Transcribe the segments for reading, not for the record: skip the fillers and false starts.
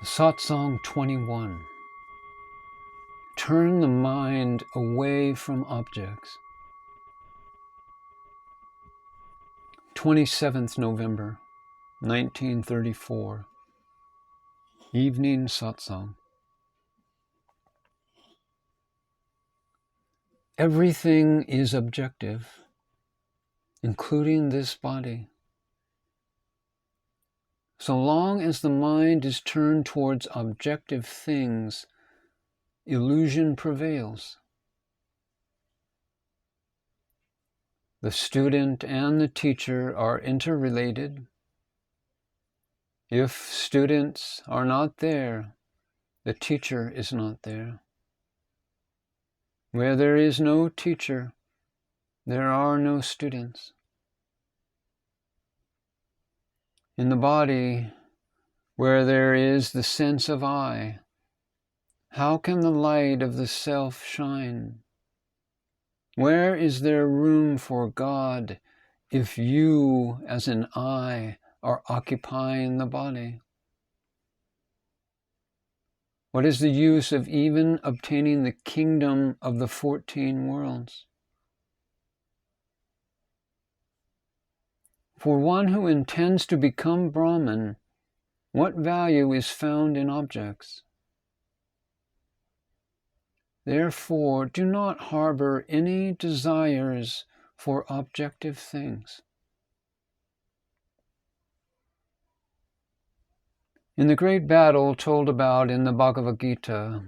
Satsang-21. Turn the mind away from objects. 27th November, 1934. Evening Satsang. Everything is objective, including this body. So long as the mind is turned towards objective things, illusion prevails. The student and the teacher are interrelated. If students are not there, the teacher is not there. Where there is no teacher, there are no students. In the body, where there is the sense of I, how can the light of the self shine? Where is there room for God if you, as an I, are occupying the body? What is the use of even obtaining the kingdom of the 14 worlds? For one who intends to become Brahman, what value is found in objects? Therefore, do not harbor any desires for objective things. In the great battle told about in the Bhagavad Gita,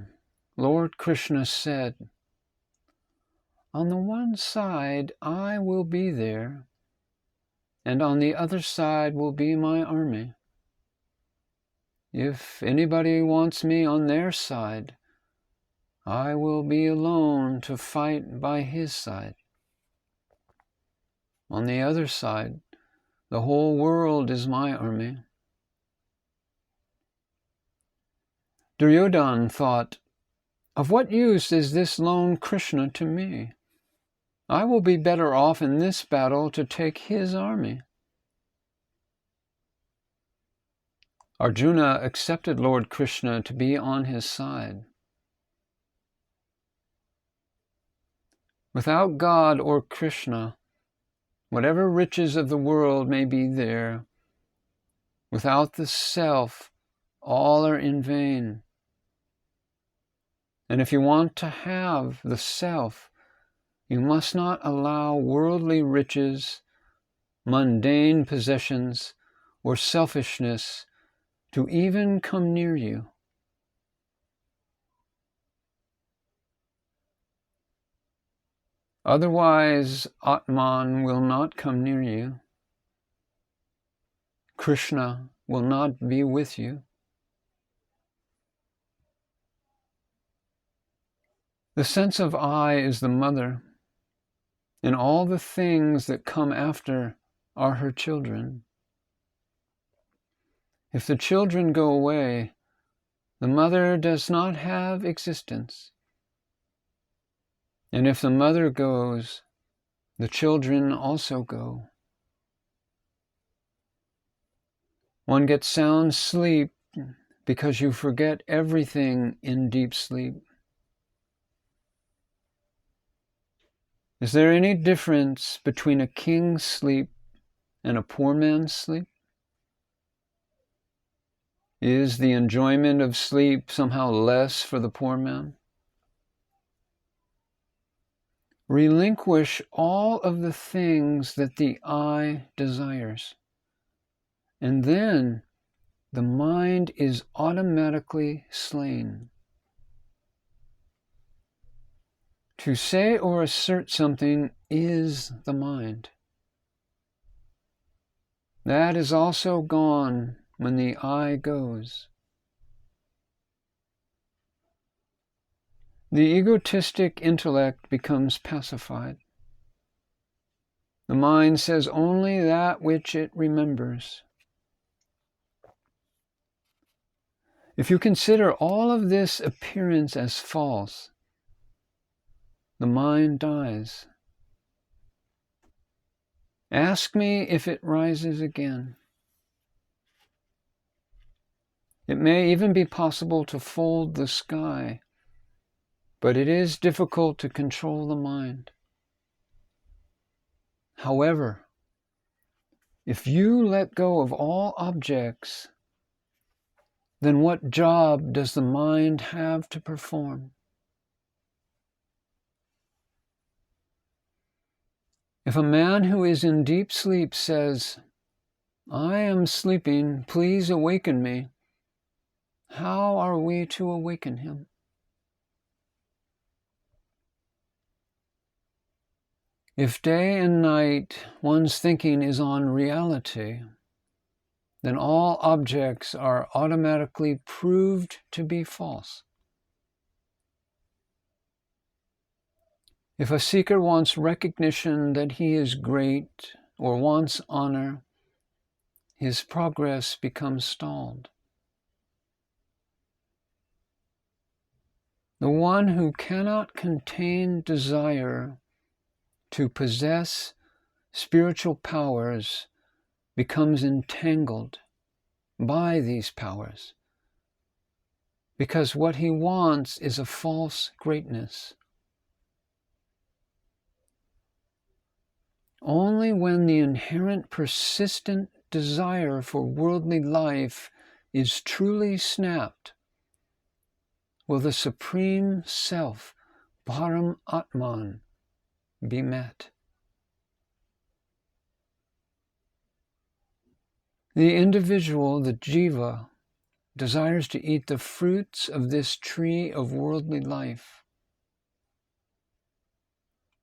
Lord Krishna said, "On the one side I will be there, and on the other side will be my army. If anybody wants me on their side, I will be alone to fight by his side. On the other side, the whole world is my army." Duryodhana thought, "Of what use is this lone Krishna to me? I will be better off in this battle to take his army." Arjuna accepted Lord Krishna to be on his side. Without God or Krishna, whatever riches of the world may be there, without the self, all are in vain. And if you want to have the self, you must not allow worldly riches, mundane possessions, or selfishness to even come near you. Otherwise, Atman will not come near you. Krishna will not be with you. The sense of I is the mother, and all the things that come after are her children. If the children go away, the mother does not have existence. And if the mother goes, the children also go. One gets sound sleep because you forget everything in deep sleep. Is there any difference between a king's sleep and a poor man's sleep? Is the enjoyment of sleep somehow less for the poor man? Relinquish all of the things that the I desires, and then the mind is automatically slain. To say or assert something is the mind. That is also gone when the I goes. The egotistic intellect becomes pacified. The mind says only that which it remembers. If you consider all of this appearance as false, the mind dies. Ask me if it rises again. It may even be possible to fold the sky, but it is difficult to control the mind. However, if you let go of all objects, then what job does the mind have to perform? If a man who is in deep sleep says, "I am sleeping, please awaken me," how are we to awaken him? If day and night one's thinking is on reality, then all objects are automatically proved to be false. If a seeker wants recognition that he is great or wants honor, his progress becomes stalled. The one who cannot contain desire to possess spiritual powers becomes entangled by these powers, because what he wants is a false greatness. Only when the inherent persistent desire for worldly life is truly snapped will the Supreme Self, Param Atman, be met. The individual, the jiva, desires to eat the fruits of this tree of worldly life.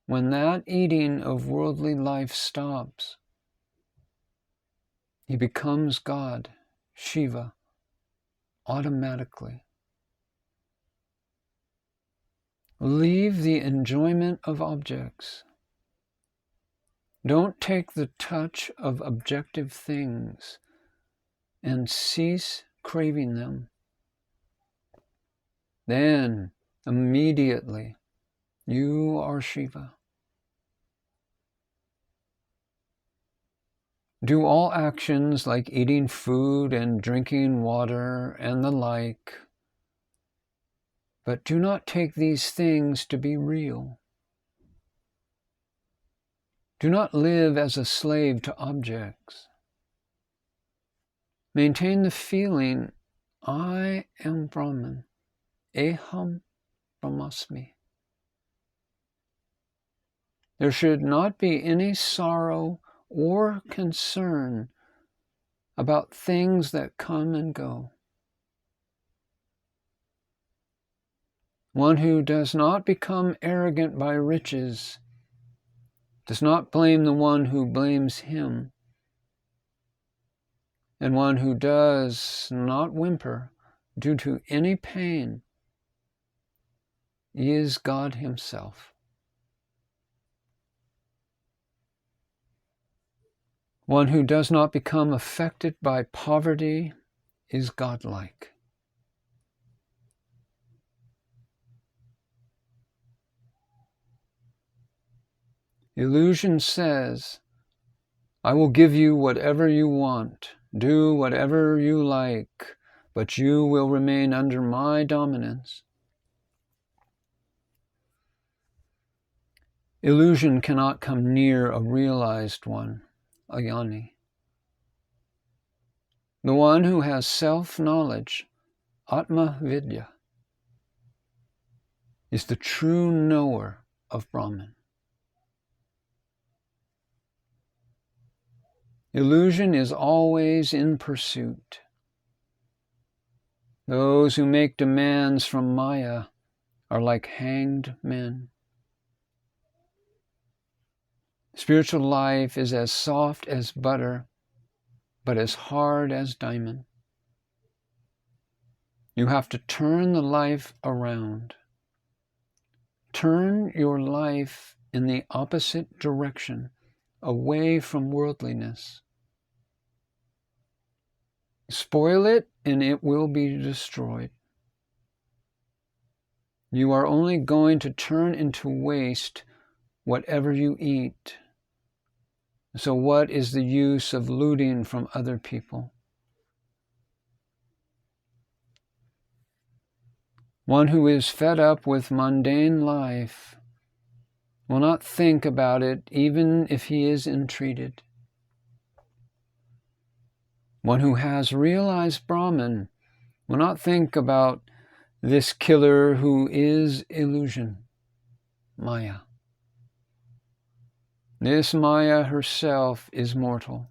When that eating of worldly life stops, he becomes God, Shiva, automatically. Leave the enjoyment of objects. Don't take the touch of objective things and cease craving them. Then, immediately, you are Shiva. Do all actions like eating food and drinking water and the like, but do not take these things to be real. Do not live as a slave to objects. Maintain the feeling, I am Brahman, Eham Brahmasmi. There should not be any sorrow or concern about things that come and go. One who does not become arrogant by riches does not blame the one who blames him, and one who does not whimper due to any pain is God himself. One who does not become affected by poverty is godlike. Illusion says, I will give you whatever you want, do whatever you like, but you will remain under my dominance. Illusion cannot come near a realized one, a jnani. The one who has self-knowledge, Atma Vidya, is the true knower of Brahman. Illusion is always in pursuit. Those who make demands from Maya are like hanged men. Spiritual life is as soft as butter, but as hard as diamond. You have to turn the life around. Turn your life in the opposite direction, away from worldliness. Spoil it and it will be destroyed. You are only going to turn into waste whatever you eat. So what is the use of looting from other people? One who is fed up with mundane life will not think about it even if he is entreated. One who has realized Brahman will not think about this killer who is illusion, Maya. This Maya herself is mortal.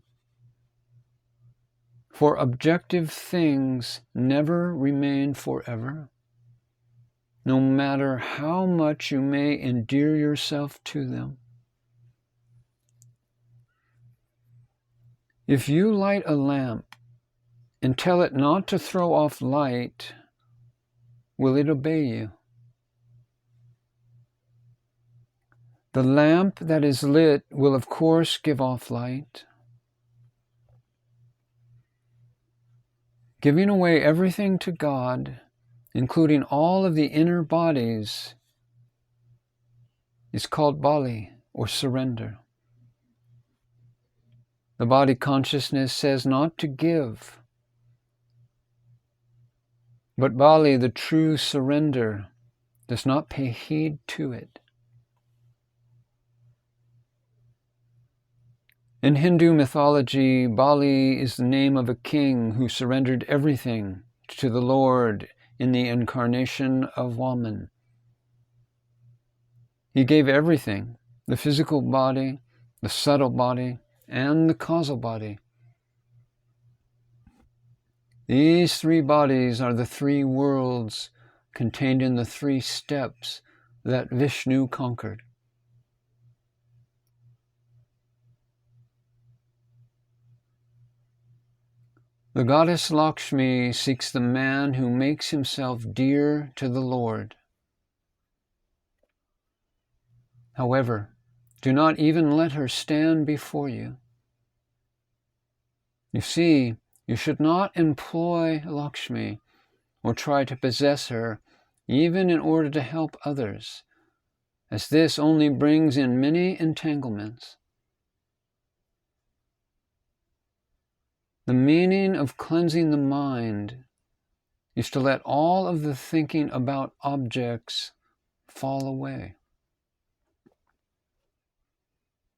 For objective things never remain forever, no matter how much you may endear yourself to them. If you light a lamp and tell it not to throw off light, will it obey you? The lamp that is lit will of course give off light. Giving away everything to God, including all of the inner bodies, is called Bali, or surrender. The body consciousness says not to give, but Bali, the true surrender, does not pay heed to it. In Hindu mythology, Bali is the name of a king who surrendered everything to the Lord in the incarnation of Vishnu. He gave everything, the physical body, the subtle body, and the causal body. These three bodies are the three worlds contained in the three steps that Vishnu conquered. The goddess Lakshmi seeks the man who makes himself dear to the Lord. However, do not even let her stand before you. You see, you should not employ Lakshmi or try to possess her, even in order to help others, as this only brings in many entanglements. The meaning of cleansing the mind is to let all of the thinking about objects fall away.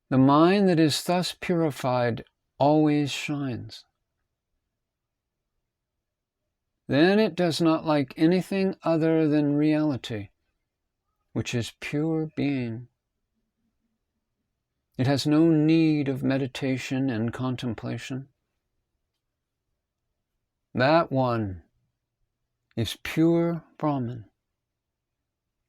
The mind that is thus purified always shines. Then it does not like anything other than reality, which is pure being. It has no need of meditation and contemplation. That one is pure Brahman.